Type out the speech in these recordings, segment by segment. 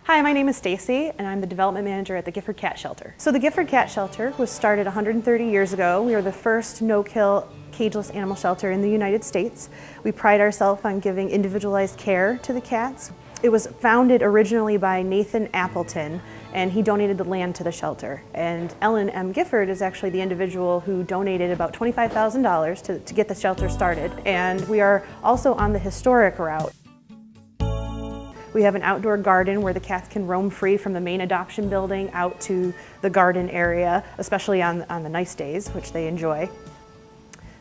Hi, my name is Stacy, and I'm the development manager at the Gifford Cat Shelter. So the Gifford Cat Shelter was started 130 years ago. We are the first no-kill cageless animal shelter in the United States. We pride ourselves on giving individualized care to the cats. It was founded originally by Nathan Appleton, and he donated the land to the shelter. And Ellen M. Gifford is actually the individual who donated about $25,000 to get the shelter started. And we are also on the historic route. We have an outdoor garden where the cats can roam free from the main adoption building out to the garden area, especially on the nice days, which they enjoy.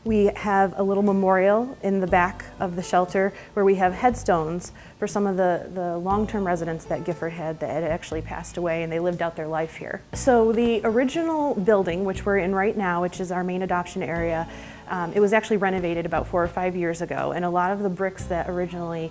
We have a little memorial in the back of the shelter where we have headstones for some of the long-term residents that Gifford had that had actually passed away and they lived out their life here. So the original building, which we're in right now, which is our main adoption area, it was actually renovated about 4 or 5 years ago, and a lot of the bricks that originally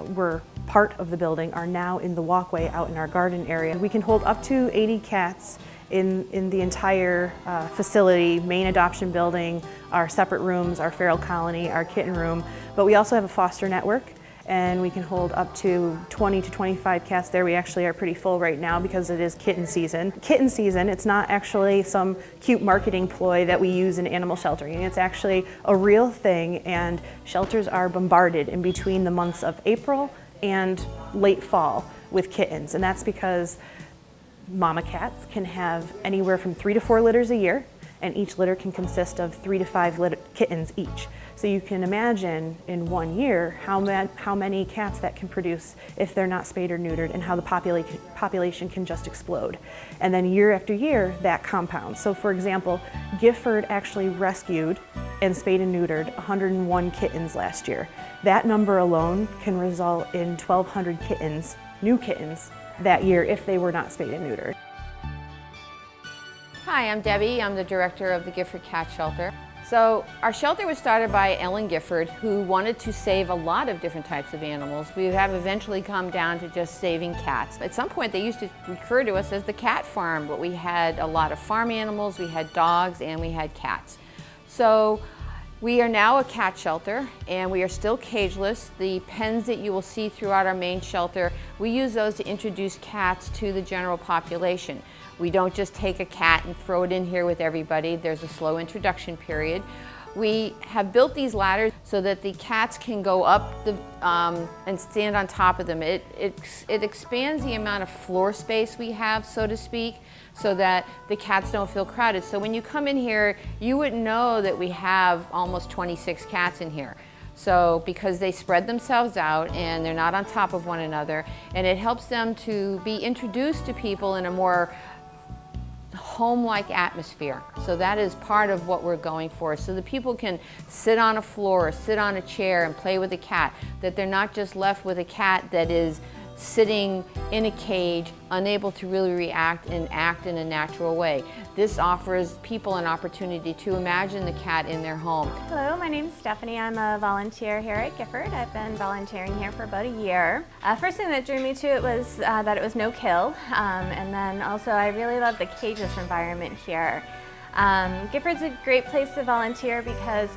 were part of the building are now in the walkway out in our garden area. We can hold up to 80 cats in the entire facility, main adoption building, our separate rooms, our feral colony, our kitten room, but we also have a foster network, and we can hold up to 20 to 25 cats there. We actually are pretty full right now because it is kitten season. Kitten season, it's not actually some cute marketing ploy that we use in animal sheltering. It's actually a real thing, and shelters are bombarded in between the months of April and late fall with kittens, and that's because mama cats can have anywhere from 3 to 4 litters a year, and each litter can consist of 3 to 5 kittens each. So you can imagine in 1 year how many cats that can produce if they're not spayed or neutered, and how the population can just explode. And then year after year, that compounds. So for example, Gifford actually rescued and spayed and neutered 101 kittens last year. That number alone can result in 1,200 kittens, new kittens, that year if they were not spayed and neutered. Hi, I'm Debbie. I'm the director of the Gifford Cat Shelter. So our shelter was started by Ellen Gifford, who wanted to save a lot of different types of animals. We have eventually come down to just saving cats. At some point they used to refer to us as the cat farm, but we had a lot of farm animals, we had dogs, and we had cats. So we are now a cat shelter, and we are still cageless. The pens that you will see throughout our main shelter, we use those to introduce cats to the general population. We don't just take a cat and throw it in here with everybody. There's a slow introduction period. We have built these ladders so that the cats can go up and stand on top of them. It expands the amount of floor space we have, so to speak, so that the cats don't feel crowded. So when you come in here, you wouldn't know that we have almost 26 cats in here. So because they spread themselves out and they're not on top of one another, and it helps them to be introduced to people in a more home-like atmosphere. So that is part of what we're going for, so that people can sit on a floor or sit on a chair and play with a cat, that they're not just left with a cat that is sitting in a cage, unable to really react and act in a natural way. This offers people an opportunity to imagine the cat in their home. Hello, my name is Stephanie. I'm a volunteer here at Gifford. I've been volunteering here for about a year. First thing that drew me to it was that it was no kill, and then also I really love the cageless environment here. Gifford's a great place to volunteer because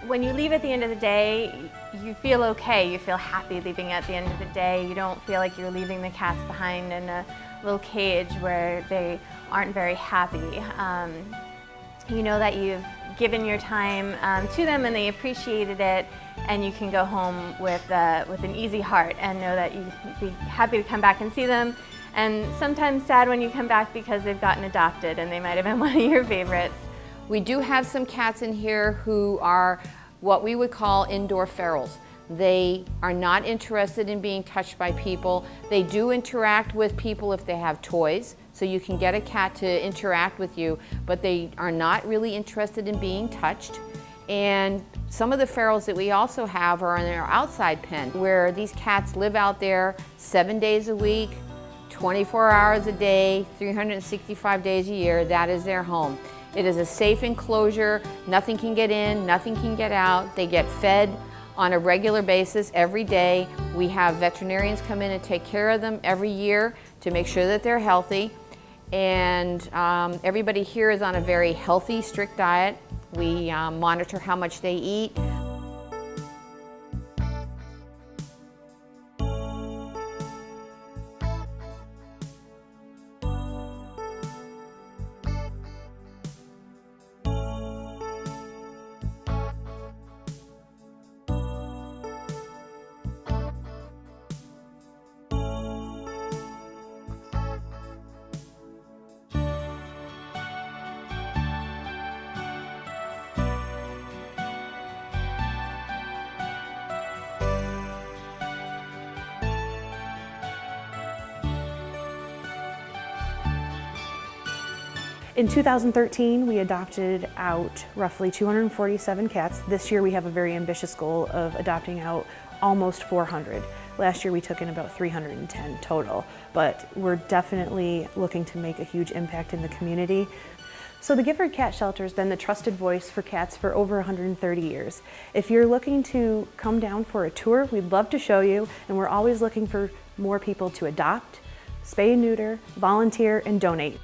when you leave at the end of the day, you feel okay. You feel happy leaving at the end of the day. You don't feel like you're leaving the cats behind in a little cage where they aren't very happy. You know that you've given your time to them and they appreciated it, and you can go home with an easy heart and know that you'd be happy to come back and see them, and sometimes sad when you come back because they've gotten adopted and they might have been one of your favorites. We do have some cats in here who are what we would call indoor ferals. They are not interested in being touched by people. They do interact with people if they have toys, so you can get a cat to interact with you, but they are not really interested in being touched. And some of the ferals that we also have are in our outside pen, where these cats live out there 7 days a week, 24 hours a day, 365 days a year. That is their home. It is a safe enclosure. Nothing can get in, nothing can get out. They get fed on a regular basis every day. We have veterinarians come in and take care of them every year to make sure that they're healthy. And everybody here is on a very healthy, strict diet. We monitor how much they eat. In 2013, we adopted out roughly 247 cats. This year we have a very ambitious goal of adopting out almost 400. Last year we took in about 310 total, but we're definitely looking to make a huge impact in the community. So the Gifford Cat Shelter has been the trusted voice for cats for over 130 years. If you're looking to come down for a tour, we'd love to show you, and we're always looking for more people to adopt, spay and neuter, volunteer, and donate.